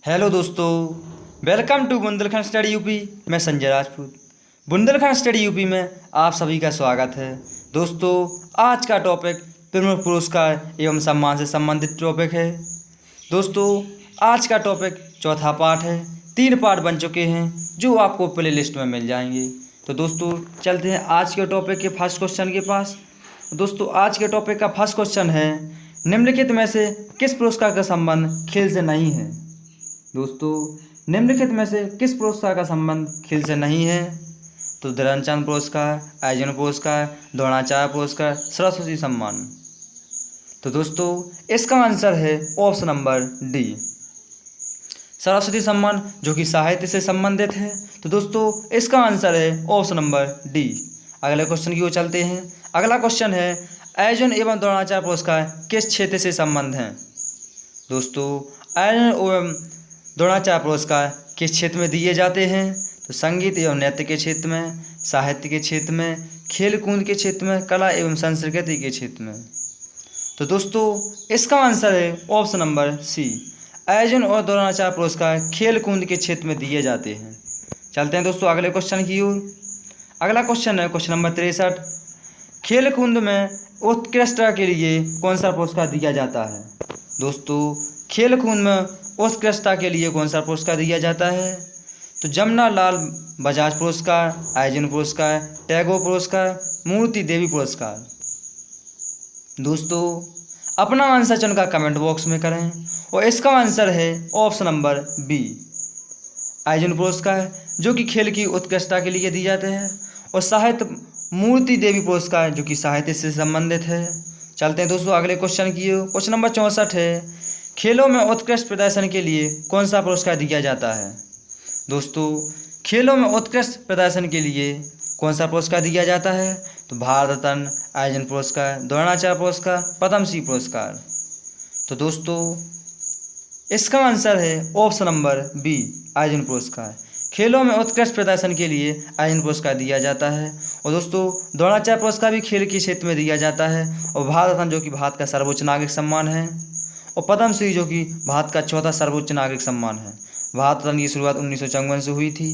Hello दोस्तों, welcome to Bundelkhand study UP. मैं Sanjay Rajput. Bundelkhand study UP में आप सभी का स्वागत है। दोस्तों, आज का टॉपिक प्रमुख पुरस्कार एवं सम्मान से संबंधित टॉपिक है। दोस्तों, आज का टॉपिक चौथा पार्ट है। 3 पार्ट बन चुके हैं जो आपको प्ले लिस्ट में मिल जाएंगे। तो दोस्तों, चलते हैं आज के टॉपिक के फर्स्ट क्वेश्चन के पास। दोस्तों, आज के टॉपिक का फर्स्ट क्वेश्चन है, निम्नलिखित में से किस पुरस्कार का संबंध खेल से नहीं है। दोस्तों, निम्नलिखित में से किस पुरस्कार का संबंध खेल से नहीं है? तो ध्यानचंद पुरस्कार, अर्जुन पुरस्कार, द्रोणाचार्य पुरस्कार, सरस्वती सम्मान। तो दोस्तों, इसका आंसर है ऑप्शन नंबर डी, सरस्वती सम्मान, जो कि साहित्य से संबंधित है। तो दोस्तों, इसका आंसर है ऑप्शन नंबर डी। अगले क्वेश्चन की ओर चलते हैं। अगला क्वेश्चन है, अर्जुन एवं द्रोणाचार्य पुरस्कार किस क्षेत्र से संबंध हैं? दोस्तों, अर्जुन एवं द्रोणाचार्य पुरस्कार किस क्षेत्र में दिए जाते हैं? तो संगीत एवं नृत्य के क्षेत्र में, साहित्य के क्षेत्र में, खेल कूद के क्षेत्र में, कला एवं संस्कृति के क्षेत्र में। तो दोस्तों, इसका आंसर है ऑप्शन नंबर सी, अर्जुन और द्रोणाचार्य पुरस्कार खेल कूद के क्षेत्र में दिए जाते हैं। चलते हैं दोस्तों अगले क्वेश्चन की ओर। अगला क्वेश्चन है क्वेश्चन नंबर 63, खेल कूद में उत्कृष्टता के लिए कौन सा पुरस्कार दिया जाता है? दोस्तों, खेल कूद में उत्कृष्टता के लिए कौन सा पुरस्कार दिया जाता है? तो जमुना लाल बजाज पुरस्कार, अर्जुन पुरस्कार, टैगोर पुरस्कार, मूर्ति देवी पुरस्कार। दोस्तों, अपना आंसर चुनकर कमेंट बॉक्स में करें और इसका आंसर है ऑप्शन नंबर बी, अर्जुन पुरस्कार, जो कि खेल की उत्कृष्टता के लिए दिए जाते हैं, और साहित्य मूर्ति देवी पुरस्कार, जो कि साहित्य से संबंधित है। चलते हैं दोस्तों अगले क्वेश्चन की ओर। क्वेश्चन नंबर 64 है, खेलों में उत्कृष्ट प्रदर्शन के लिए कौन सा पुरस्कार दिया जाता है? दोस्तों, खेलों में उत्कृष्ट प्रदर्शन के लिए कौन सा पुरस्कार दिया जाता है? तो भारत रत्न, अर्जुन पुरस्कार, द्रोणाचार्य पुरस्कार, पद्मश्री पुरस्कार। तो दोस्तों, इसका आंसर है ऑप्शन नंबर बी, अर्जुन पुरस्कार। खेलों में उत्कृष्ट प्रदर्शन के लिए अर्जुन पुरस्कार दिया जाता है। और दोस्तों, द्रोणाचार्य पुरस्कार भी खेल के क्षेत्र में दिया जाता है, और भारत रत्न, जो कि भारत का सर्वोच्च नागरिक सम्मान है, और पद्मश्री, जो कि भारत का चौथा सर्वोच्च नागरिक सम्मान है। भारत रत्न की शुरुआत 1954 से हुई थी।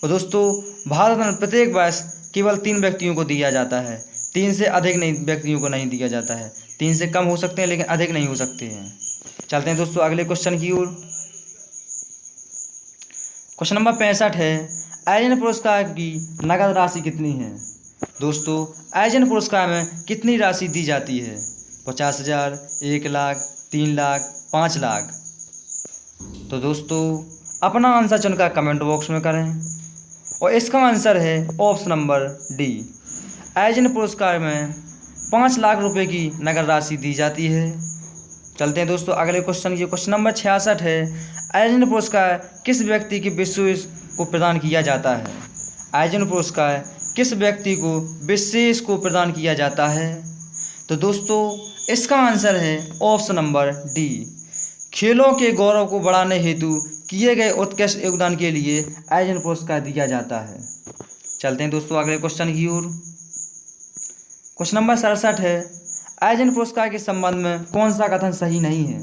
और दोस्तों, भारत रत्न प्रत्येक वर्ष केवल 3 व्यक्तियों को दिया जाता है, 3 से अधिक नहीं व्यक्तियों को नहीं दिया जाता है। 3 से कम हो सकते हैं लेकिन अधिक नहीं हो सकते हैं। चलते हैं दोस्तों अगले क्वेश्चन की ओर। क्वेश्चन नंबर 65 है, अर्जुन पुरस्कार की नगद राशि कितनी है? दोस्तों, अर्जुन पुरस्कार में कितनी राशि दी जाती है? 50,000, 1 लाख, 3 लाख, 5 लाख। तो दोस्तों, अपना आंसर चुनकर कमेंट बॉक्स में करें और इसका आंसर है ऑप्शन नंबर डी, अर्जुन पुरस्कार में 5 लाख रुपए की नगद राशि दी जाती है। चलते हैं दोस्तों अगले क्वेश्चन की। क्वेश्चन नंबर 66 है, अर्जुन पुरस्कार किस व्यक्ति के विशेष को प्रदान किया जाता है? अर्जुन पुरस्कार किस व्यक्ति को विशेष को प्रदान किया जाता है? तो दोस्तों, इसका आंसर है ऑप्शन नंबर डी, खेलों के गौरव को बढ़ाने हेतु किए गए उत्कृष्ट योगदान के लिए अर्जुन पुरस्कार दिया जाता है। चलते हैं दोस्तों अगले क्वेश्चन की ओर। क्वेश्चन नंबर 67 है, अर्जुन पुरस्कार के संबंध में कौन सा कथन सही नहीं है?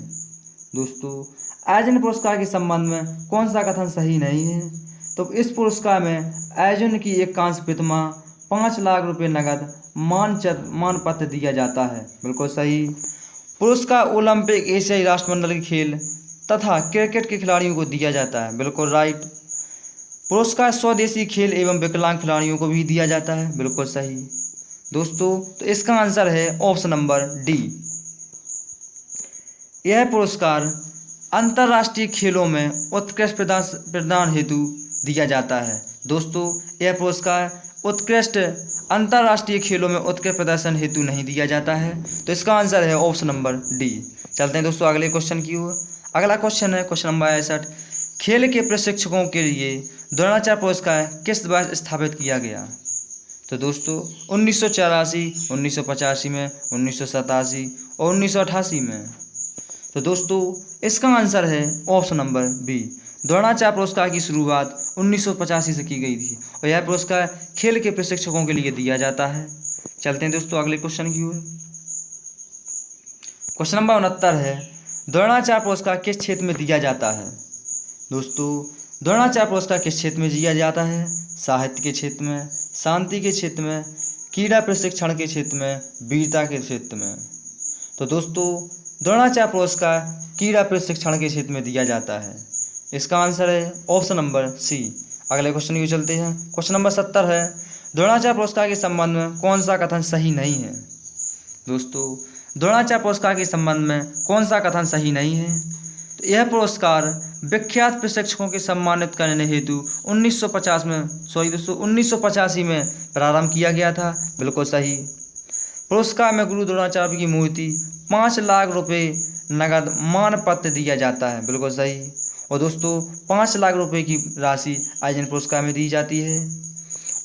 दोस्तों, अर्जुन पुरस्कार के संबंध में कौन सा कथन सही नहीं है? तो इस पुरस्कार में अर्जुन की एक कांस्य प्रतिमा, 5 लाख रुपए नगद, मानपत्र दिया जाता है। बिल्कुल सही। पुरस्कार ओलंपिक, एशियाई राष्ट्रमंडल के खेल तथा क्रिकेट के खिलाड़ियों को दिया जाता है। बिल्कुल राइट। पुरस्कार स्वदेशी खेल एवं विकलांग खिलाड़ियों को भी दिया जाता है। बिल्कुल सही दोस्तों। तो इसका आंसर है ऑप्शन नंबर डी, यह पुरस्कार अंतर्राष्ट्रीय खेलों में उत्कृष्ट प्रदान हेतु दिया जाता है। दोस्तों, यह पुरस्कार उत्कृष्ट अंतर्राष्ट्रीय खेलों में उत्कृष्ट प्रदर्शन हेतु नहीं दिया जाता है। तो इसका आंसर है ऑप्शन नंबर डी। चलते हैं दोस्तों अगले क्वेश्चन की ओर। अगला क्वेश्चन है क्वेश्चन नंबर 61, खेल के प्रशिक्षकों के लिए द्रोणाचार्य पुरस्कार किस वर्ष स्थापित किया गया? तो दोस्तों, 1984, 1985 में, 1987 और 1988 में। तो दोस्तों, इसका आंसर है ऑप्शन नंबर बी, द्रोणाचार्य पुरस्कार की शुरुआत 1985 से की गई थी और यह पुरस्कार खेल के प्रशिक्षकों के लिए दिया जाता है। चलते हैं दोस्तों अगले क्वेश्चन की ओर। क्वेश्चन नंबर 69 है, द्रोणाचार्य पुरस्कार किस क्षेत्र में दिया जाता है? दोस्तों, द्रोणाचार्य पुरस्कार किस क्षेत्र में दिया जाता है? साहित्य के क्षेत्र में, शांति के क्षेत्र में, क्रीड़ा प्रशिक्षण के क्षेत्र में, वीरता के क्षेत्र में। तो दोस्तों, द्रोणाचार्य पुरस्कार क्रीड़ा प्रशिक्षण के क्षेत्र में दिया जाता है। इसका आंसर है ऑप्शन नंबर सी। अगले क्वेश्चन की चलते हैं। क्वेश्चन नंबर 70 है, द्रोणाचार्य पुरस्कार के संबंध में कौन सा कथन सही नहीं है? दोस्तों, द्रोणाचार्य पुरस्कार के संबंध में कौन सा कथन सही नहीं है? तो यह पुरस्कार विख्यात प्रशिक्षकों के सम्मानित करने हेतु 1985 में प्रारंभ किया गया था। बिल्कुल सही। पुरस्कार में गुरु द्रोणाचार्य की मूर्ति, 5 लाख रुपए नगद मानपत्र दिया जाता है। बिल्कुल सही। और दोस्तों, 5 लाख रुपए की राशि आयोजन पुरस्कार में दी जाती है।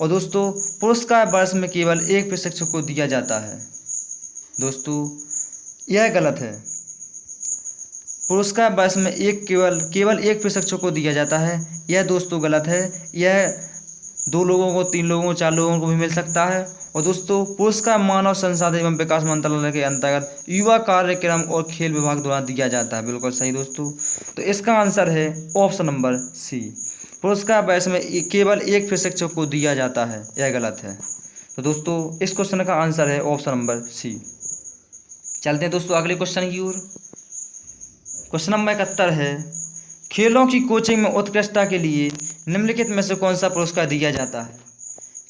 और दोस्तों, पुरस्कार वर्ष में केवल एक प्रशिक्षक को दिया जाता है। दोस्तों, यह गलत है। पुरस्कार वर्ष में केवल एक प्रशिक्षक को दिया जाता है। यह दोस्तों गलत है। यह 2 लोगों को, 3 लोगों को, 4 लोगों को भी मिल सकता है। और दोस्तों, पुरस्कार मानव संसाधन एवं विकास मंत्रालय के अंतर्गत युवा कार्यक्रम और खेल विभाग द्वारा दिया जाता है। बिल्कुल सही दोस्तों। तो इसका आंसर है ऑप्शन नंबर सी। पुरस्कार वर्ष में केवल एक प्रशिक्षक को दिया जाता है, यह गलत है। तो दोस्तों, इस क्वेश्चन का आंसर है ऑप्शन नंबर सी। चलते हैं दोस्तों अगले क्वेश्चन की ओर। क्वेश्चन नंबर 71 है, खेलों की कोचिंग में उत्कृष्टता के लिए निम्नलिखित में से कौन सा पुरस्कार दिया जाता है?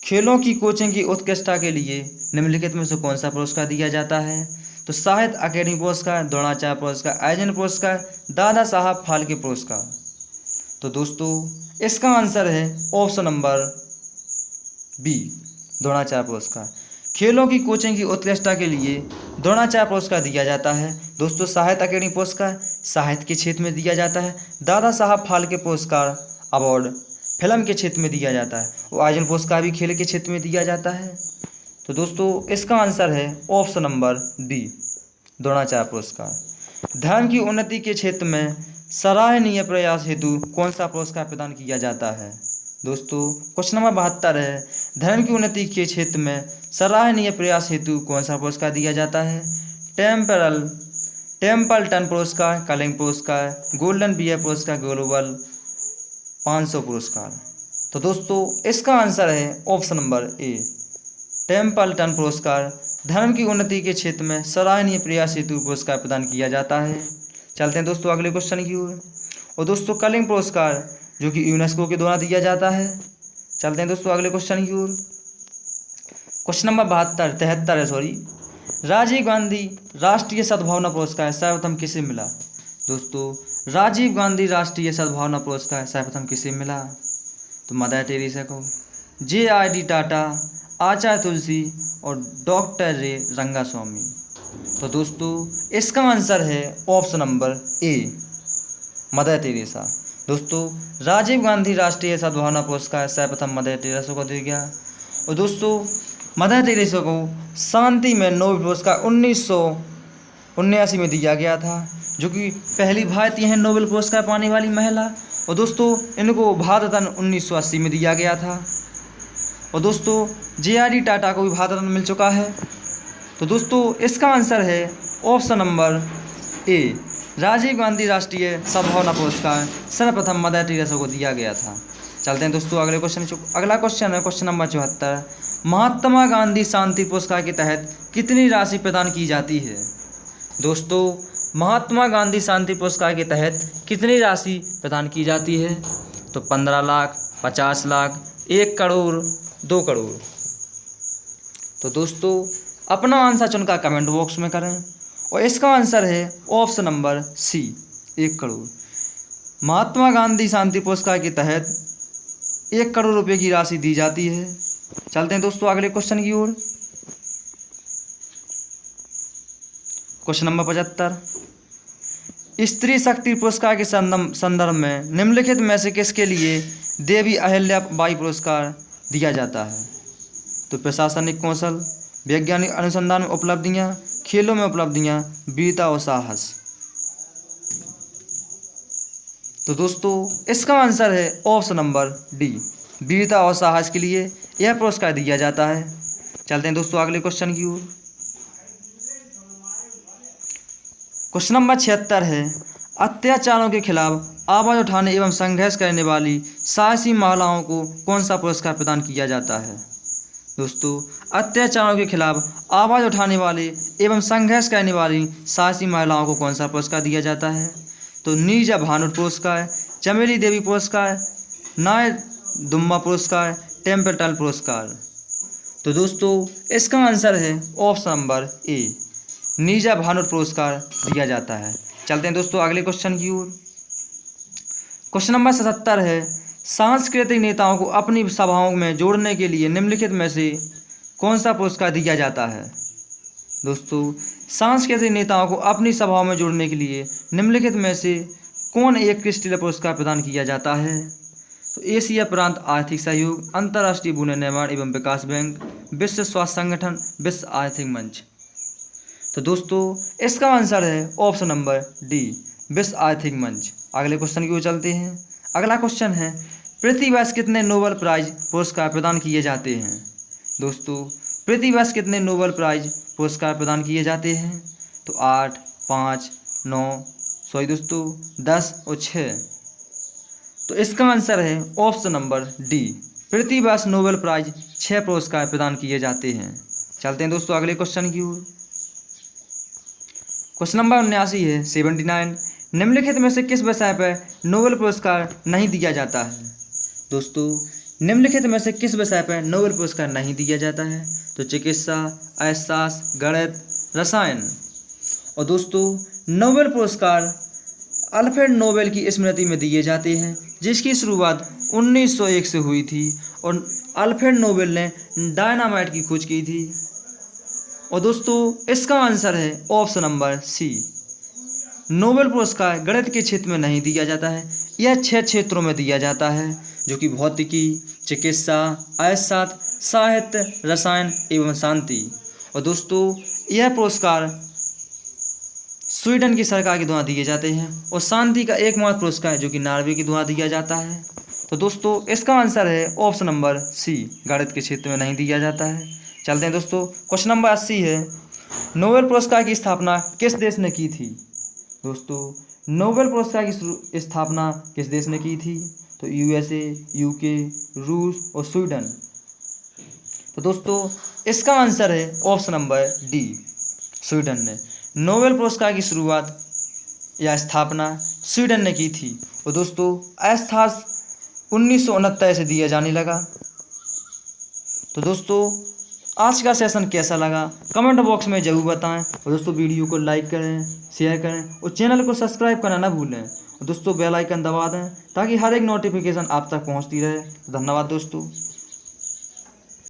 खेलों की कोचिंग की उत्कृष्टता के लिए निम्नलिखित में से कौन सा पुरस्कार दिया जाता है? तो साहित्य अकेडमी पुरस्कार, द्रोणाचार्य पुरस्कार, आयोजन पुरस्कार, दादा साहब फाल्के पुरस्कार। तो दोस्तों, इसका आंसर है ऑप्शन नंबर बी, द्रोणाचार्य पुरस्कार। खेलों की कोचिंग की उत्कृष्टता के लिए द्रोणाचार्य पुरस्कार दिया जाता है। दोस्तों, साहित्य अकेडमी पुरस्कार साहित्य के क्षेत्र में दिया जाता है। दादा साहब फाल्के पुरस्कार अवार्ड फिल्म के क्षेत्र में दिया जाता है। और आयोजन पुरस्कार भी खेल के क्षेत्र में दिया जाता है। तो दोस्तों, इसका आंसर है ऑप्शन नंबर डी, द्रोणाचार्य पुरस्कार। धर्म की उन्नति के क्षेत्र में सराहनीय प्रयास हेतु कौन सा पुरस्कार प्रदान किया जाता है? दोस्तों, क्वेश्चन नंबर 72 है, धर्म की उन्नति के क्षेत्र में सराहनीय प्रयास हेतु कौन सा पुरस्कार दिया जाता है? टेम्पल्टन पुरस्कार, कलिंग पुरस्कार, गोल्डन बियर पुरस्कार, ग्लोबल 500 पुरस्कार। तो दोस्तों, इसका आंसर है ऑप्शन नंबर ए, टेम्पल्टन पुरस्कार। धर्म की उन्नति के क्षेत्र में सराहनीय प्रयास हेतु पुरस्कार प्रदान किया जाता है। चलते हैं दोस्तों अगले क्वेश्चन की ओर। और दोस्तों, कलिंग पुरस्कार जो कि यूनेस्को के द्वारा दिया जाता है। चलते हैं दोस्तों अगले क्वेश्चन की ओर। क्वेश्चन नंबर 73 है, राजीव गांधी राष्ट्रीय सद्भावना पुरस्कार सर्वप्रथम किसे मिला? दोस्तों, राजीव गांधी राष्ट्रीय सद्भावना पुरस्कार सर्वप्रथम किसे मिला? तो मदर टेरेसा को, JRD टाटा, आचार्य तुलसी और डॉक्टर रे रंगास्वामी। तो दोस्तों, इसका आंसर है ऑप्शन नंबर ए, मदर टेरेसा। दोस्तों, राजीव गांधी राष्ट्रीय सद्भावना पुरस्कार सर्वप्रथम मदर टेरेसा को दिया गया। और दोस्तों, मदर टेरेसा को शांति में नोबेल पुरस्कार 1979 में दिया गया था, जो कि पहली भारतीय हैं नोबेल पुरस्कार पाने वाली महिला। और दोस्तों, इनको भारत रत्न 1980 में दिया गया था। और दोस्तों, JRD टाटा को भी भारत रत्न मिल चुका है। तो दोस्तों, इसका आंसर है option number A, Rajiv Gandhi राष्ट्रीय सद्भावना पुरस्कार सर्वप्रथम मदर टेरेसा को दिया गया था। चलते हैं दोस्तों अगले क्वेश्चन। अगला क्वेश्चन है क्वेश्चन नंबर 74, महात्मा गांधी शांति पुरस्कार के तहत कितनी राशि प्रदान की जाती है? दोस्तों, महात्मा गांधी शांति पुरस्कार के तहत कितनी राशि प्रदान की जाती है? तो 15 लाख, 50 लाख, 1 करोड़, 2 करोड़। तो दोस्तों, अपना आंसर चुनकर कमेंट बॉक्स में करें। और इसका आंसर है option number C, 1 crore. Mahatma Gandhi शांति पुरस्कार के तहत 1 करोड़ रुपए की राशि दी जाती है। चलते हैं दोस्तों अगले क्वेश्चन की ओर। क्वेश्चन नंबर 75, स्त्री शक्ति पुरस्कार के संदर्भ में निम्नलिखित में से किसके लिए देवी अहिल्याबाई पुरस्कार दिया जाता है? तो प्रशासनिक कौशल, वैज्ञानिक अनुसंधान में उपलब्धियां, खेलों में उपलब्धियां, वीरता और साहस। तो दोस्तों, इसका आंसर है ऑप्शन नंबर डी, वीरता और साहस के लिए यह पुरस्कार दिया जाता है। चलते हैं दोस्तों अगले क्वेश्चन की ओर। क्वेश्चन नंबर 76 है, अत्याचारों के खिलाफ आवाज़ उठाने एवं संघर्ष करने वाली साहसी महिलाओं को कौन सा पुरस्कार प्रदान किया जाता है। दोस्तों, अत्याचारों के खिलाफ आवाज़ उठाने वाले एवं संघर्ष करने वाली साहसी महिलाओं को कौन सा पुरस्कार दिया जाता है। तो नीरजा भानोट पुरस्कार, चमेली देवी पुरस्कार, नाय दुम्मा पुरस्कार, टेम्पल्टन पुरस्कार। तो दोस्तों, इसका आंसर है ऑप्शन नंबर ए, नीरजा भानोट पुरस्कार दिया जाता है। चलते हैं दोस्तों अगले क्वेश्चन की ओर। क्वेश्चन नंबर 77 है, सांस्कृतिक नेताओं को अपनी सभाओं में जोड़ने के लिए निम्नलिखित में से कौन सा पुरस्कार दिया जाता है। दोस्तों, सांस्कृतिक नेताओं को अपनी सभाओं में जोड़ने के लिए निम्नलिखित में से कौन एक क्रिस्टल पुरस्कार प्रदान किया जाता है। तो एशिया प्रांत आर्थिक सहयोग, अंतर्राष्ट्रीय भूमि निर्माण एवं विकास बैंक, विश्व स्वास्थ्य संगठन, विश्व आर्थिक मंच। तो दोस्तों, इसका आंसर है ऑप्शन नंबर डी, विश्व आर्थिक मंच। अगले क्वेश्चन की ओर चलते हैं। अगला क्वेश्चन है, पृथ्वी वर्ष कितने नोबेल प्राइज पुरस्कार प्रदान किए जाते हैं। दोस्तों, पृथ्वी वर्ष कितने नोबेल प्राइज पुरस्कार प्रदान किए जाते हैं। तो 8, 5, 9 दोस्तों 10 और 6। तो इसका आंसर है ऑप्शन नंबर डी, पृथ्वी वर्ष नोबेल प्राइज 6 पुरस्कार प्रदान किए जाते हैं। चलते हैं दोस्तों अगले क्वेश्चन की ओर। क्वेश्चन नंबर 79 है, 79, निम्नलिखित में से किस विषय पर नोबेल पुरस्कार नहीं दिया जाता है। दोस्तों, निम्नलिखित में से किस विषय पर नोबेल पुरस्कार नहीं दिया जाता है। तो चिकित्सा, अर्थशास्त्र, गणित, रसायन। और दोस्तों, नोबेल पुरस्कार अल्फ्रेड नोबेल की स्मृति में दिए जाते हैं, जिसकी शुरुआत 1901 से हुई थी और अल्फ्रेड नोबेल ने डायनामाइट की खोज की थी। और दोस्तों, इसका आंसर है ऑप्शन नंबर सी, नोबेल पुरस्कार गणित के क्षेत्र में नहीं दिया जाता है। यह 6 क्षेत्रों में दिया जाता है, जो कि भौतिकी, चिकित्सा, अर्थशास्त्र, साहित्य, रसायन एवं शांति। और दोस्तों, यह पुरस्कार स्वीडन की सरकार के द्वारा दिए जाते हैं और शांति का एकमात्र पुरस्कार जो कि नॉर्वे के द्वारा दिया जाता है। तो दोस्तों, इसका आंसर है ऑप्शन नंबर सी, गणित के क्षेत्र में नहीं दिया जाता है। चलते हैं दोस्तों, क्वेश्चन नंबर 80 है, नोबेल पुरस्कार की स्थापना किस देश ने की थी। दोस्तों, नोबेल पुरस्कार की स्थापना किस देश ने की थी। तो USA, UK, रूस और स्वीडन। तो दोस्तों, इसका आंसर है ऑप्शन नंबर डी, स्वीडन ने। नोबेल पुरस्कार की शुरुआत या स्थापना स्वीडन ने की थी। और दोस्तों, अर्थशास्त्र 1969 से दिया जाने लगा। तो दोस्तों, आज का सेशन कैसा लगा कमेंट बॉक्स में ज़रूर बताएं। और दोस्तों, वीडियो को लाइक करें, शेयर करें और चैनल को सब्सक्राइब करना ना भूलें। और दोस्तों, बेल आइकन दबा दें ताकि हर एक नोटिफिकेशन आप तक पहुंचती रहे। धन्यवाद दोस्तों।